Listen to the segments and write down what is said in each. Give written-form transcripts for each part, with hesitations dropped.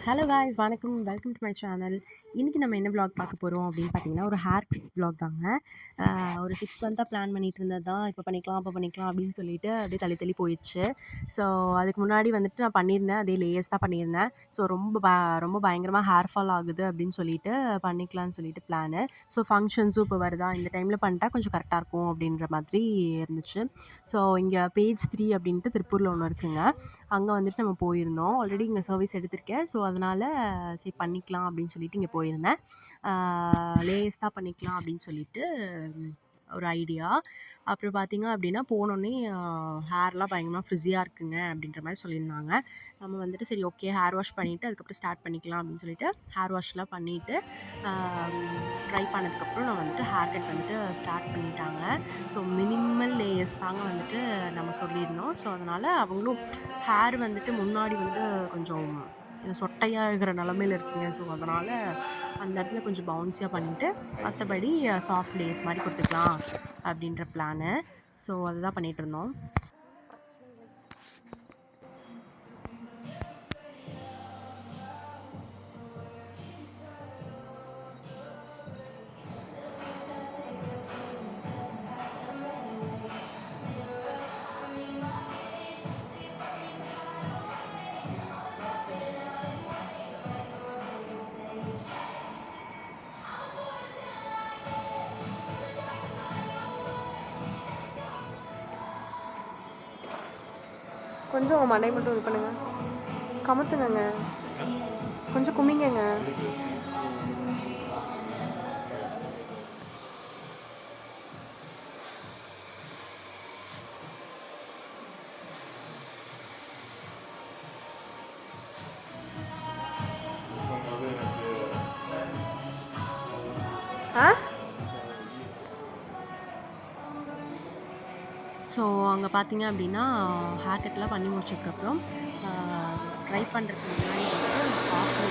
Hello guys, வணக்கம். Welcome to my channel. இன்றைக்கி நம்ம என்ன vlog பார்க்க போகிறோம் அப்படின்னு பார்த்தீங்கன்னா, ஒரு ஹேர் கட் vlog தாங்க. ஒரு 6 மந்த்தாக பிளான் பண்ணிட்டு இருந்தது தான். இப்போ பண்ணிக்கலாம், அப்போ பண்ணிக்கலாம் அப்படின்னு சொல்லிட்டு அப்படியே தள்ளி தள்ளி போயிடுச்சு. ஸோ அதுக்கு முன்னாடி வந்துட்டு நான் பண்ணியிருந்தேன். அதே லேயர்ஸ் தான் பண்ணியிருந்தேன். ஸோ ரொம்ப பயங்கரமாக ஹேர் ஃபால் ஆகுது அப்படின்னு சொல்லிட்டு பண்ணிக்கலாம்னு சொல்லிட்டு பிளானு. ஸோ ஃபங்க்ஷன்ஸும் இப்போ வருதா, இந்த டைமில் பண்ணிட்டா கொஞ்சம் கரெக்டாக இருக்கும் அப்படின்ற மாதிரி இருந்துச்சு. ஸோ இங்கே பேஜ் 3 அப்படின்ட்டு திருப்பூரில் ஒன்று இருக்குங்க. அங்கே வந்துட்டு நம்ம போயிருந்தோம். ஆல்ரெடி இங்கே சர்வீஸ் எடுத்திருக்கேன். ஸோ அதனால் சரி பண்ணிக்கலாம் அப்படின்னு சொல்லிட்டு இங்கே போயிருந்தேன். லேயர்ஸ் தான் பண்ணிக்கலாம் அப்படின்னு சொல்லிட்டு ஒரு ஐடியா. அப்புறம் பார்த்தீங்க அப்படின்னா போனோடனே ஹேர்லாம் பயங்கரமாக ஃப்ரிஸியாக இருக்குங்க அப்படின்ற மாதிரி சொல்லியிருந்தாங்க. நம்ம வந்துட்டு சரி ஓகே ஹேர் வாஷ் பண்ணிவிட்டு அதுக்கப்புறம் ஸ்டார்ட் பண்ணிக்கலாம் அப்படின்னு சொல்லிட்டு ஹேர் வாஷ்லாம் பண்ணிவிட்டு ட்ரை பண்ணதுக்கப்புறம் நான் வந்துட்டு ஹேர் கட் வந்துட்டு ஸ்டார்ட் பண்ணிட்டாங்க. ஸோ மினிமல் லேயர்ஸ் தாங்க வந்துட்டு நம்ம சொல்லியிருந்தோம். ஸோ அதனால் அவங்களும் ஹேர் வந்துட்டு முன்னாடி வந்து கொஞ்சம் சொட்டையாக இருக்கிற நிலமையில இருக்குங்க. ஸோ அதனால் அந்த இடத்துல கொஞ்சம் பவுன்ஸியாக பண்ணிவிட்டு மற்றபடி சாஃப்ட் லேஸ் மாதிரி கொடுத்துக்கலாம் அப்படின்ற பிளானு. ஸோ அதுதான் பண்ணிகிட்டு இருந்தோம். கொஞ்சம் உங்கள் மண்டை மட்டும் இது பண்ணுங்க, கமுத்துங்க, கொஞ்சம் குமிங்கங்க. ஸோ அங்கே பார்த்தீங்க அப்படின்னா ஹேர் கட்லாம் பண்ணி முடிச்சதுக்கப்புறம் ட்ரை பண்ணுறதுக்கு முன்னாடி வந்து காஃபி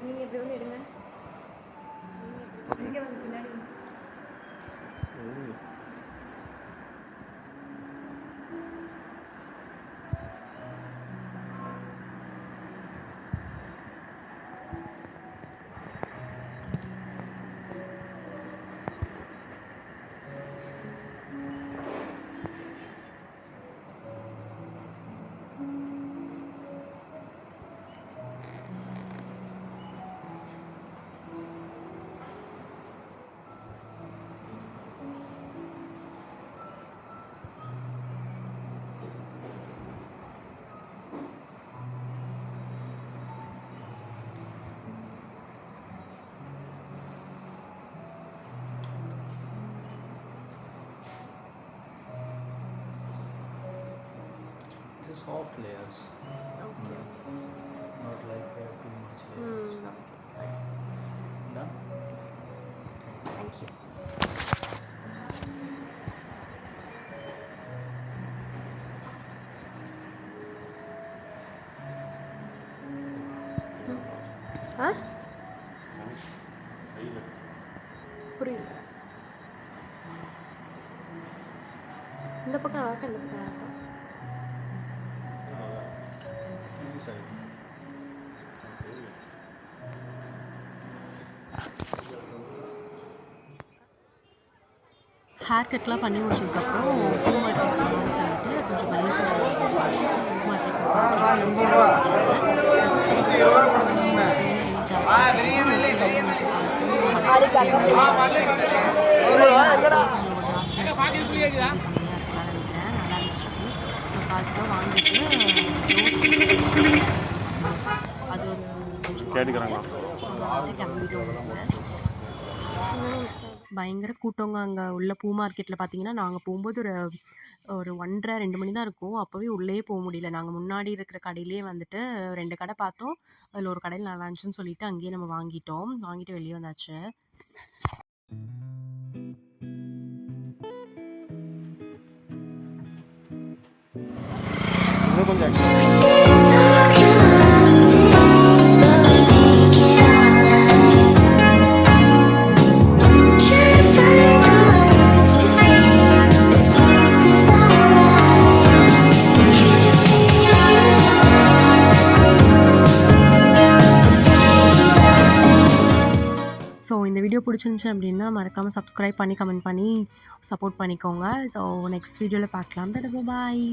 நீங்கள் எப்படி வந்து எடுங்க, இங்கே வந்து பின்னாடி soft layers. Okay. Not like too much layers. Nice. Done? Thank you. புரியல. இந்த பக்கம் அழகா, இந்த பக்கம் அழகா. ஹேர் கட்லாம் பண்ணி முடிச்சதுக்கப்புறம் பூ மார்க்கெட் போகலான்னு சொல்லிட்டு கொஞ்சம் மல்லிகைப்பூ பூ மார்க்கெட் அது ஒரு கொஞ்சம் கேட்டுக்கிறாங்களா? கிளம்பிட்டு பயங்கர கூட்டங்க அங்கே உள்ள பூ மார்க்கெட்டில் பார்த்தீங்கன்னா, நாங்கள் போகும்போது ஒரு ஒரு 1:30, 2 மணி தான் இருக்கும். அப்போவே உள்ளேயே போ முடியல. நாங்க முன்னாடி இருக்கிற கடையிலேயே வந்துட்டு 2 கடை பார்த்தோம். அதில ஒரு கடையில நல்லா இருந்துச்சுன்னு சொல்லிட்டு அங்கேயே நம்ம வாங்கிட்டோம். வாங்கிட்டு வெளிய வந்தாச்சு. இன்னும் கொஞ்சம் ஸோ இந்த வீடியோ பிடிச்சிருந்துச்சு அப்படின்னா மறக்காம சப்ஸ்கிரைப் பண்ணி, கமெண்ட் பண்ணி சப்போர்ட் பண்ணிக்கோங்க. ஸோ நெக்ஸ்ட் வீடியோல பார்க்கலாம். டாடா பாய்.